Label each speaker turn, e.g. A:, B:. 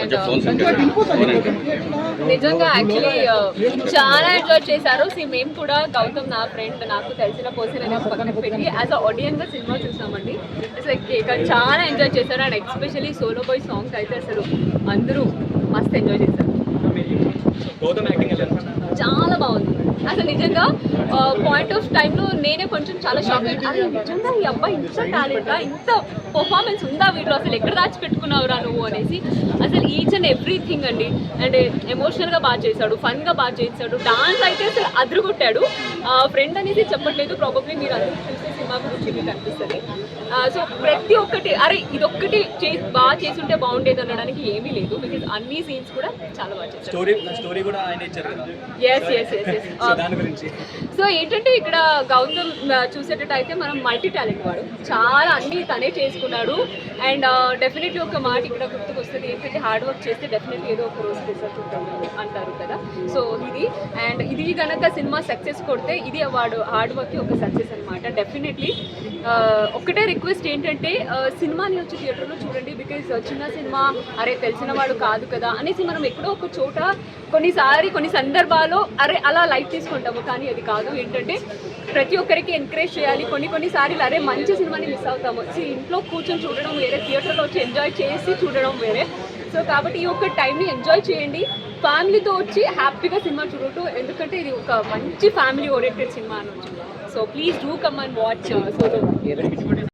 A: And నిజంగా actually చాలా enjoy చేశారు. మేము కూడా గౌతమ్ నా ఫ్రెండ్, నాకు తెలిసిన పర్సన్ అనేది పక్కన పెట్టి యాజ్ అ ఆడియన్గా సినిమా చూసామండి. ఇక చాలా ఎంజాయ్ చేశారు. And especially solo boy song అయితే అసలు అందరూ మస్తు ఎంజాయ్ చేశారు. చాలా బాగుంది అసలు నిజంగా. పాయింట్ ఆఫ్ టైంలో నేనే కొంచెం చాలా షాక్ అయ్యాను. అరే నిజంగా ఈ అబ్బాయి ఇంత టాలెంటా, ఇంత పర్ఫార్మెన్స్ ఉందా వీటిలో, అసలు ఎక్కడ దాచిపెట్టుకున్నావురా నువ్వు అనేసి. అసలు ఈచ్ అండ్ ఎవ్రీథింగ్ అండి. అండ్ ఎమోషనల్గా బాగా చేశాడు, ఫన్గా బాగా చేశాడు, డాన్స్ అయితే అసలు అదురుగొట్టాడు. ఫ్రెండ్ అనేది చెప్పట్లేదు, ప్రాబబ్లీ మీరు అందరూ చూసే సినిమా గురించి మీకు అనిపిస్తుంది. సో ప్రతి ఒక్కటి అరే ఇదొక్కటి బాగా చేసుంటే బాగుండేది అనడానికి ఏమీ లేదు. బికాజ్ అన్ని సీన్స్ కూడా చాలా బాగా చేశారు. సో ఏంటంటే ఇక్కడ గౌతమ్ చూసేటట్టు అయితే మనం మల్టీ టాలెంట్ వాడు, చాలా అన్ని తనే చేసుకున్నాడు. అండ్ డెఫినెట్లీ ఒక మాట ఇక్కడ గుర్తుకొస్తుంది ఏంటంటే హార్డ్ వర్క్ చేస్తే డెఫినెట్లీ ఏదో ఒక రోజు రిజల్ట్ ఉంటుంది అంటారు కదా. సో ఇది అండ్ ఇది కనుక సినిమా సక్సెస్ కొడితే ఇది వాడు హార్డ్ వర్క్ ఒక సక్సెస్ అనమాట. డెఫినెట్లీ ఒక్కటే రిక్వెస్ట్ ఏంటంటే సినిమాని వచ్చి థియేటర్లో చూడండి. బికాజ్ చిన్న సినిమా అరే తెలిసిన వాడు కాదు కదా అనేసి మనం ఎక్కడో ఒక చోట కొన్ని సందర్భాల్లో అరే అలా లైట్ తీసుకుంటాము. కానీ అది కాదు. ఏంటంటే ప్రతి ఒక్కరికి ఎంకరేజ్ చేయాలి. కొన్నిసార్లు అరే మంచి సినిమాని మిస్ అవుతాము. ఇంట్లో కూర్చొని చూడడం వేరే, థియేటర్లో వచ్చి ఎంజాయ్ చేసి చూడడం వేరే. సో కాబట్టి ఈ ఒక్క టైంని ఎంజాయ్ చేయండి. ఫ్యామిలీతో వచ్చి హ్యాపీగా సినిమా చూడటం, ఎందుకంటే ఇది ఒక మంచి ఫ్యామిలీ ఓరియంటెడ్ సినిమా అని వచ్చింది. So please do come and watch solo.